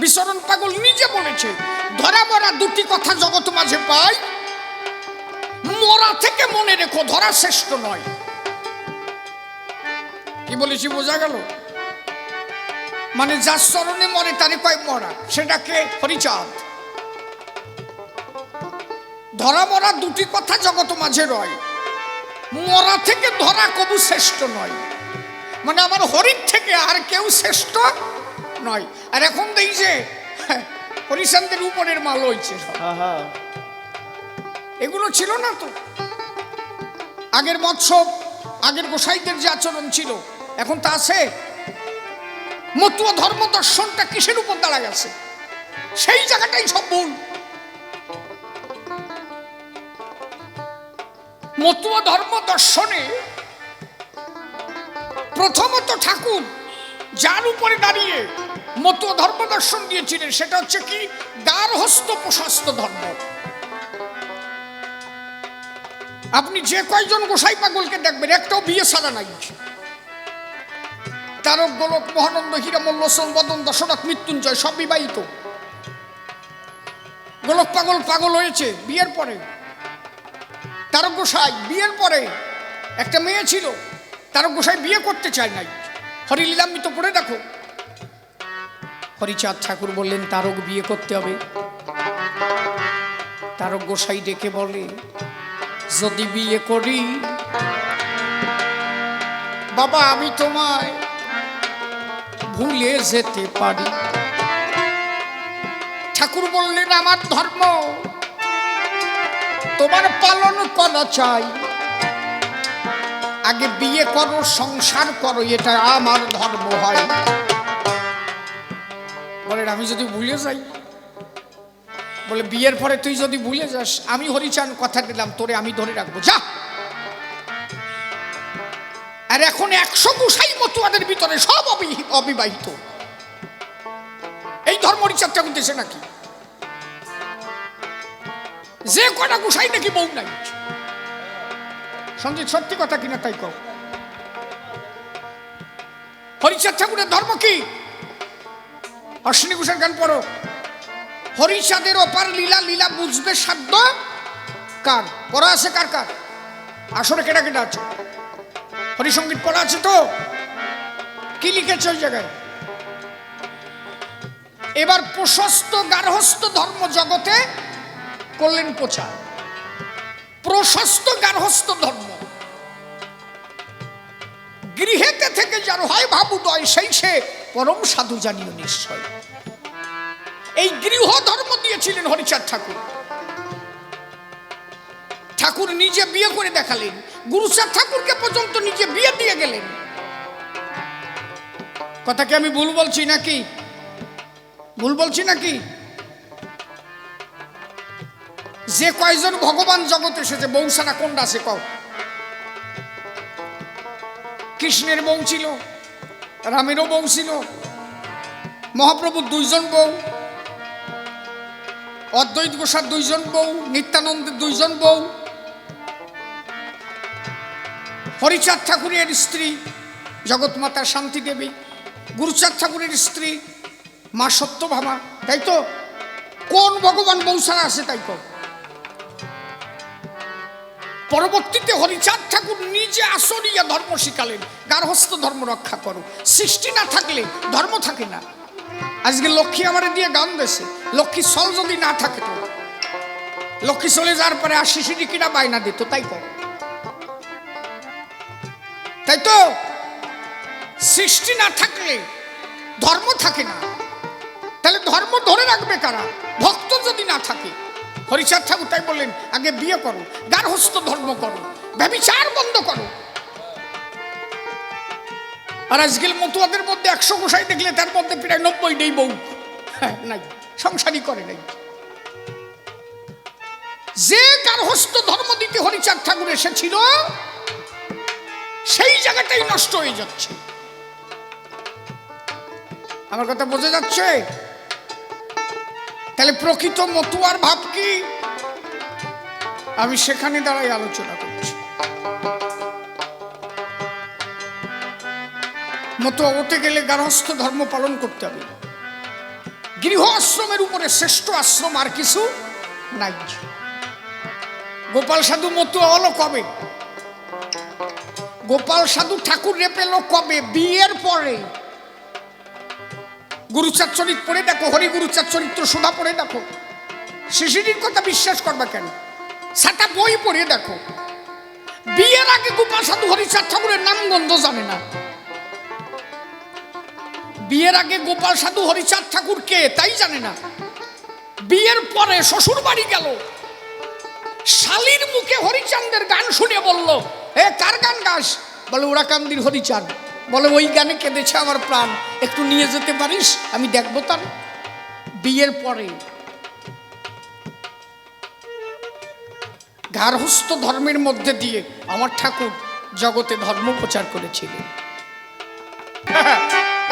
বিচরণ পাগল নিজে বলেছে, ধরা মরা দুটি কথা জগৎ মাঝে পাই, মরা থেকে মনে রেখো ধরা শ্রেষ্ঠ নয়। কি বলেছি বোঝা গেল? মানে যার চরণে মরে তারে কয় মরা, সেটাকে হরিচাঁদ। ধরা মরা দুটি কথা জগৎ মাঝে রয়, মরা থেকে ধরা কবু শ্রেষ্ঠ নয়। মানে আমার হরির থেকে আর কেউ শ্রেষ্ঠ নয়। আর এখন দেখি যে হরিচাঁদের উপরের মাল হয়েছে, এগুলো ছিল না তো। আগের মৎসব, আগের গোসাইদের যে আচরণ ছিল, এখন তা আছে? মতুয়া ধর্ম দর্শনটা কিসের উপর দাঁড়ায় আছে? সেই জায়গাটাই সব ভুল। মতুয়া ধর্ম দর্শনে প্রথমত ঠাকুর যার উপরে দাঁড়িয়ে মতুয়া ধর্ম দর্শন দিয়েছিলেন, সেটা হচ্ছে কি? গার্হস্থ্য প্রশস্ত ধর্ম। আপনি যে কয়জন গোসাই পাগলকে দেখবেন, একটাও বিয়ে সাদা নাই। তারক, গোলক, মহানন্দ, হীরামল্ল, সোমবদন, দশরথ, মৃত্যুঞ্জয় সব বিবাহিত। গোলক পাগল পাগল হয়েছে বিয়ের পরে। তারক গোসাই বিয়ের পরে, একটা মেয়ে ছিল, তারক গোসাই বিয়ে করতে চায় নাই। হরিলীলামৃত পড়ে দেখো। হরিচাঁদ ঠাকুর বললেন তারক বিয়ে করতে হবে। তারক গোসাই ডেকে বলে, যদি বিয়ে করি বাবা আমি তোমায় ভুলে যেতে পারি। ঠাকুর বললেন আমার ধর্ম তোমার পালন করা চাই, আগে বিয়ে করো, সংসার করো, এটা আমার ধর্ম হয়। বলেন আমি যদি ভুলে যাই? বলে বিয়ের পরে তুই যদি ভুলে যাস, আমি হরিচাঁদ কথা দিলাম তোরে আমি ধরে রাখবো, যা। আর এখন 100 গোসাই মতুয়াদের ভিতরে সব অবিবাহিত। এই ধর্ম হরিচাঁদ ঠাকুর দেশে নাকি? যে কটা গোসাই নাকি বউ নাই। সঞ্জিত সত্যি কথা কিনা তাই কও। হরিচাঁদ ঠাকুরের ধর্ম কি? অশ্বিনী ঘোষের গান পড়ো। হরিচাঁদের অপার লীলা, লীলা বুঝবে সাধ্য কার? পড়া আছে কার কার? আসরে কেটা কেটা আছে? হরিসঙ্গীত পড়া আছে তো? কি লিখেছে ওই জায়গায়? এবার প্রশস্ত গার্হস্থ ধর্ম জগতে করলেন প্রচার। প্রশস্ত গার্হস্থ ধর্ম গৃহেতে থেকে যার হয় ভাবুদয়, সেই সে পরম সাধু জানিও নিশ্চয়। এই গৃহ ধর্ম দিয়েছিলেন হরিচাঁদ ঠাকুর। ঠাকুর নিজে বিয়ে করে দেখালেন, গুরুচাঁদ ঠাকুরকে পর্যন্ত নিজে বিয়ে দিয়ে গেলেন। কথা কি আমি ভুল বলছি নাকি? ভুল বলছি নাকি? যে কয়জন ভগবান জগতে এসেছে, বউ সারা কোনটা আছে কও? কৃষ্ণের বউ ছিল, রামেরও বউ ছিল, মহাপ্রভুর 2 জন বউ, অদ্বৈত গোসার 2 জন বউ, নিত্যানন্দের 2 জন বউ, হরিচাঁদ ঠাকুরের স্ত্রী জগৎ মাতা শান্তি দেবী, গুরুচাঁদ ঠাকুরের স্ত্রী মা সত্যভামা, তাই তো? কোন ভগবান বউ সারা আছে তাই কও? পরবর্তীতে হরিচাঁদ ঠাকুর নিজে আসরিয়া ধর্ম শিখালেন, গার্হস্থ ধর্ম রক্ষা করো। সৃষ্টি না থাকলে ধর্ম থাকে না। আজকে লক্ষ্মী আমারে দিয়ে গান দেশে, লক্ষ্মী সল যদি না থাকে তো, লক্ষ্মী চলে যাওয়ার পরে আর শিশুটি কিনা বায়না দিত, তাই কর, তাই তো? সৃষ্টি না থাকলে ধর্ম থাকে না। তাহলে ধর্ম ধরে রাখবে কারা? ভক্ত যদি না থাকে। হরিচাঁদ ঠাকুর তাই বললেন আগে বিয়ে করো, গার্হস্থ ধর্ম করো, ব্যভিচার বন্ধ করো। আর আজকাল মতুয়াদের মধ্যে 100 গোসাই দেখলে তার মধ্যে প্রায় 90টাই বউ নাই, সংসারই করে নাই। যে গার্হস্থ্য ধর্ম দিতে হরিচাঁদ ঠাকুর এসেছিল সেই জায়গাটাই নষ্ট হয়ে যাচ্ছে। আমার কথা বোঝা যাচ্ছে? তাহলে প্রকৃত মতুয়ার ভাব কি, আমি সেখানে দাঁড়াই আলোচনা করছি। মতুয়া হতে গেলে গার্হস্থ্য ধর্ম পালন করতে হবে। গৃহ আশ্রমের উপরে শ্রেষ্ঠ আশ্রম আর কিছু নাই। গোপাল সাধু মতুয়া হলো কবে? গোপাল সাধু ঠাকুর পেল কবে? বিয়ের পরে। গুরুচাঁদ চরিত পড়ে দেখো, হরি গুরুচাঁদ চরিত্র সুধা পড়ে দেখো। শিশিরির কথা বিশ্বাস করবা কেন? সেটা বই পড়ে দেখো। বিয়ের আগে গোপাল সাধু হরিচাঁদ ঠাকুরের নাম গন্ধ জানে না। বিয়ের আগে গোপাল সাধু হরিচাঁদ ঠাকুর কে তাই জানে না। বিয়ের পরে শ্বশুর বাড়ি গেল, শালীর মুখে হরিচাঁদের গান শুনে বলল, এ কার গান গাস? বলে ওরাকান্দির হরিচাঁদ। বলে ওই গানে কেঁদেছে আমার প্রাণ, একটু নিয়ে যেতে পারিস, আমি দেখবো তার। বিয়ের পরে গার্হস্থ্য ধর্মের মধ্যে দিয়ে আমার ঠাকুর জগতে ধর্ম প্রচার করেছিলেন।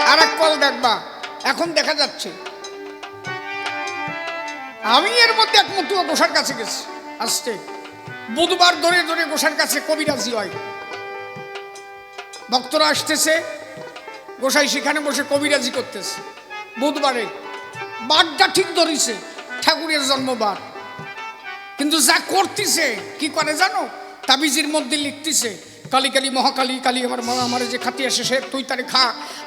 আর এক কল দেখবা, এখন দেখা যাচ্ছে। আমি এর মধ্যে এক মতুয়া গোসার কাছে গেছি, আসছে বুধবার ধরে ধরে গোসার কাছে কবিরাজি হয়। ভক্তরা আসতেছে, গোসাই সেখানে বসে কবিরাজি করতেছে। বুধবারে বারটা ঠিক ধরিছে, ঠাকুরের জন্মবার। কিন্তু যা করতেছে কি করে জানো? তাবিজের মধ্যে লিখতেছে, কালী কালী মহাকালী কালী আমার মা, আমার যে খাতি আসে সে তুই তারে খা।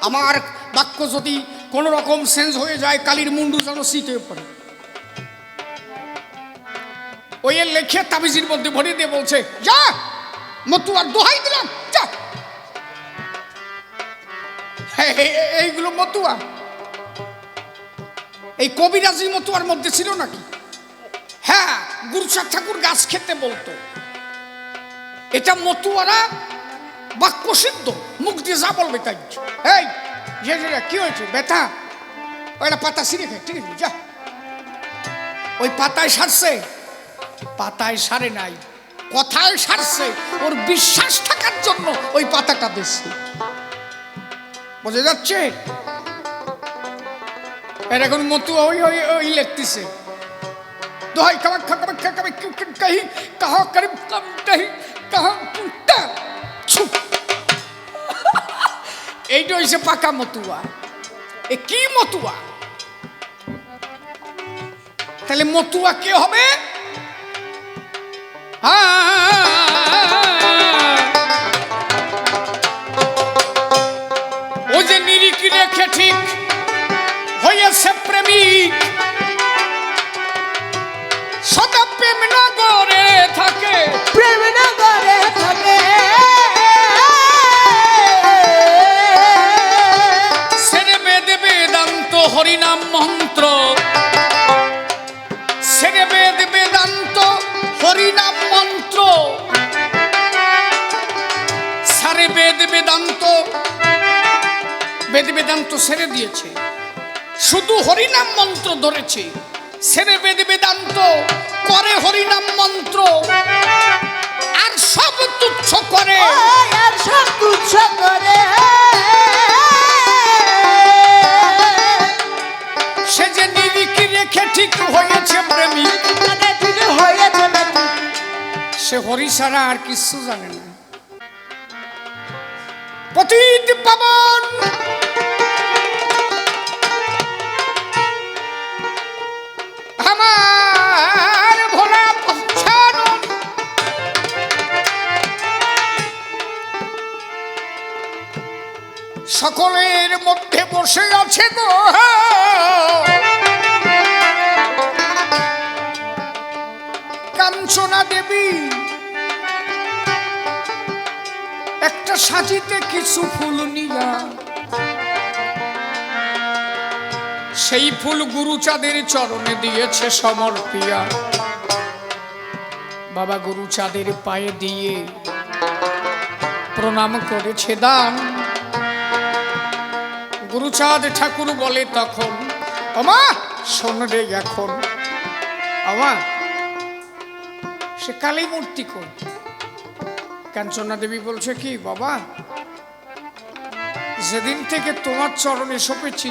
আমার বাক্য যদি কোনো রকম চেঞ্জ হয়ে যায়, কালীর মুন্ডু যেন শীতে পড়ে। ওই লেখে তাবিজের মধ্যে ভরে দিয়ে বলছে, যা মতুয়ার দোহাই দিলাম, যা। এইগুলো মতুয়া? এই কবিরাজি মতুয়ার মধ্যে ছিল নাকি? হ্যাঁ, গুরুচাঁদ ঠাকুর গাছ খেতে বলতো। এটা মতুয়ারা বাক্য সিদ্ধ, মুখ দিয়ে যা বলবে তাই। এই কি হয়েছে? ব্যথা? ওইটা পাতা ছিঁড়ে খায়, ঠিক আছে যা। ওই পাতায় সারছে? পাতায় সারে নাই, কথায় সারছে। ওর বিশ্বাস থাকার জন্য ওই পাতাটা দিচ্ছে। বোঝা যাচ্ছে? এর এখন মতুয়া ওই ওই ওই লিখতেছে, দোহাই কামাখ্যা কামাখ্যা কামাখ্যা কাহি কাহা করিম কম কাহি কাহা। এইটা হইছে পাকা মতুয়া। এ কি মতুয়া? তাহলে মতুয়া কে হবে? ও যে নিরিকি রেখে ঠিক হয়েছে প্রেমিক, সদা প্রেম নগরে থাকে, প্রেম নগরে থাকে। সেরে বেদ বেদান্ত হরিনাম মন্ত্র, সেরে বেদ বেদান্ত হরিনাম মন্ত্র, সারে বেদ বেদান্ত। বেদ বেদান্ত সেরে দিয়েছে, শুধু হরিনাম মন্ত্র ধরেছে। সেরে বেদ বেদান্ত করে হরিনাম মন্ত্র, আর সব তুচ্ছ করে, আর সব তুচ্ছ করে। সে যে নিরিকি রেখে ঠিক হয়েছে প্রেমিক, সে হরি ছাড়া আর কিছু জানে না। পতিত পাবন আমার ভোলা পঞ্চানন, সকলের মধ্যে বসে আছে গো কাঞ্চনা দেবী। একটা সাজিতে কিছু ফুল নিয়া, সেই ফুল গুরুচাঁদের চরণে দিয়েছে সমর্পিয়া। বাবা গুরুচাঁদের পায়ে দিয়ে প্রণাম করেছে দান। গুরুচাঁদ ঠাকুর বলে তখন, আমা শোন রে এখন, আমা সে কালী মূর্তি কই? কাঞ্চনা দেবী বলছে কি, বাবা যেদিন থেকে তোমার চরণে সপেছি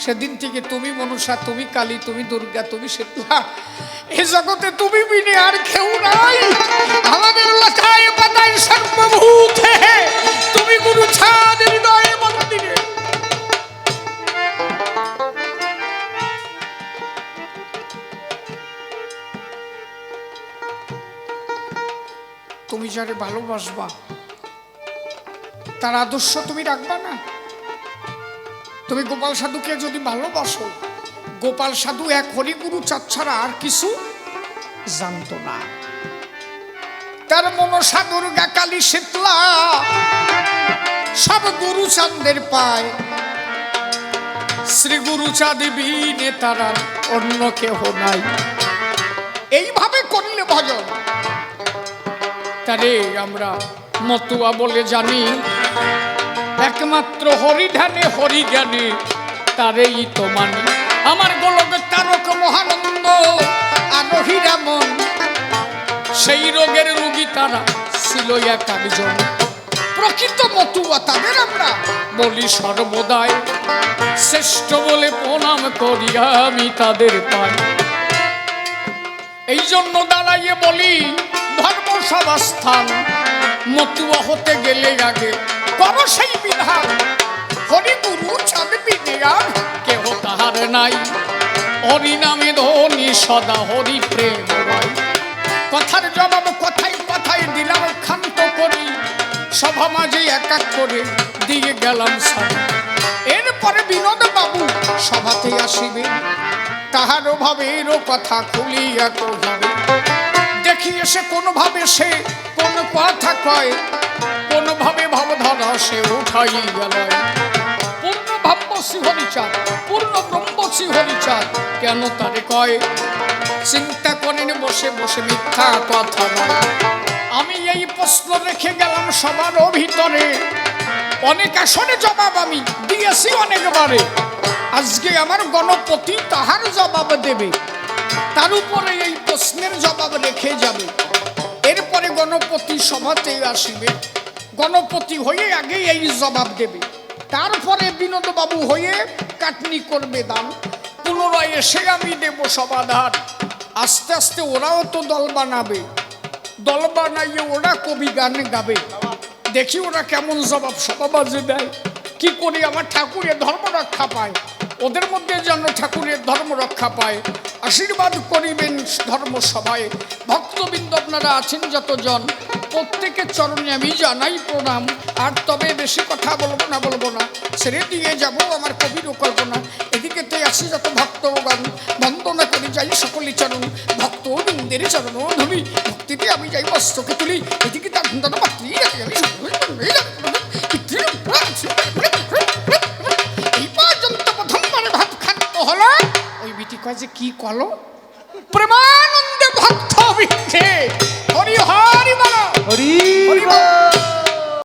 সেদিন থেকে তুমি মনসা, তুমি কালী, তুমি দুর্গা, তুমি শীতলা, এই জগতে তুমি বিনে আর কেউ নাই। আমাদের লতায় পাতায় সর্বভূত হে, তুমি গুরুচাঁদ হৃদয়ে মন্দিরে। তুমি যারে ভালোবাসবা তার আদর্শ তুমি রাখবা না? তুমি গোপাল সাধুকে যদি ভালোবাসো, গোপাল সাধু এক হরিগুরু চাঁদ ছাড়া আর কিছু জানতো না। তার মনসা, দুর্গা, কালী, শীতলা সব গুরু চাঁদের পায়। শ্রী গুরু চাঁদ বিনে তারা অন্য কেহ নাই। এইভাবে করলে ভজন, তারে আমরা মতুয়া বলে জানি। একমাত্র হরি ধ্যানে হরি জ্ঞানে তারেই তো মানি। আমার গোলকে তারক মহানন্দ আরোহীরা মন, সেই রোগের রোগী তারা ছিল এক একজন। প্রকৃত মতুয়া তাদের আমরা বলি সর্বদাই, শ্রেষ্ঠ বলে প্রণাম করিয়া আমি তাদের পাই। এই জন্য দাঁড়াইয়ে বলি ধর্ম সভাস্থান, মতুয়া হতে গেলে আগে করো সেই বিধান। হরি গুরু চাঁদ বিনে আর কেহ তাহার নাই, হরি নামে ধনী সদা হরি প্রেম রাই। কথার জবাব কথায় কথায় দিলাম ক্ষান্ত করি, সভা মাঝে এক এক করে দিয়ে গেলাম সারি। এরপরে বিনোদ বাবু সভাতে আসিবে, তাহার ভাবেরও কথা খুলিয়া কহিবে। দেখি এসে কোনোভাবে সে কোন কথা কয়, কোনোভাবে ভাবধারা সে উঠাই গেল। পূর্ণ ভাববসী হরিচাঁদ, পূর্ণ ব্রহ্মসী হরিচাঁদ, কেন তারে কয়? চিন্তা করেন বসে বসে মিথ্যা কথা নয়। আমি এই প্রশ্ন রেখে গেলাম সবার ভিতরে, অনেক আসনে জবাব আমি দিয়েছি অনেকবারে। আজকে আমার গণপতি তাহার জবাব দেবে, তার উপরে এই প্রশ্নের জবাব রেখে যাবে। এরপরে গণপতি সভাতে আসিবে, গণপতি হয়ে আগে এই জবাব দেবে। তারপরে বিনোদ বাবু হয়ে কাটনি করবে দান। পুনরায় এসে আমি দেব সমাধান। আস্তে আস্তে ওরাও তো দল বানাবে, দল বানাইয়ে ওরা কবি গান গাবে। দেখি ওরা কেমন জবাব সমাজে দেয়, কি করে আমার ঠাকুরের ধর্ম রক্ষা পায়। ওদের মধ্যে যেন ঠাকুরের ধর্ম রক্ষা পায়। আশীর্বাদ করিবেন ধর্ম সভায়। ভক্তবৃন্দ আপনারা আছেন যতজন, প্রত্যেকের চরণে আমি জানাই প্রণাম। আর তবে বেশি কথা বলবো না, ছেড়ে দিয়ে যাব আমার কবির কল্পনা। এদিকেতে আসি যত ভক্তগণ, বন্দনা করে যাই সকলে চরণ। ভক্তবৃন্দের চরণ ধরি, ভক্তিতে আমি যাই বস্ত্রকে তুলি। এদিকে তার ধুন্দানো পাত্রী এই পর্যন্ত প্রথমবারে ভাত খাদ্য হলো। ওই বিটি কয় যে কি কলো, প্রেমানন্দে ভক্ত বিক্ষে হরি হরি বলো, হরি হরি বল।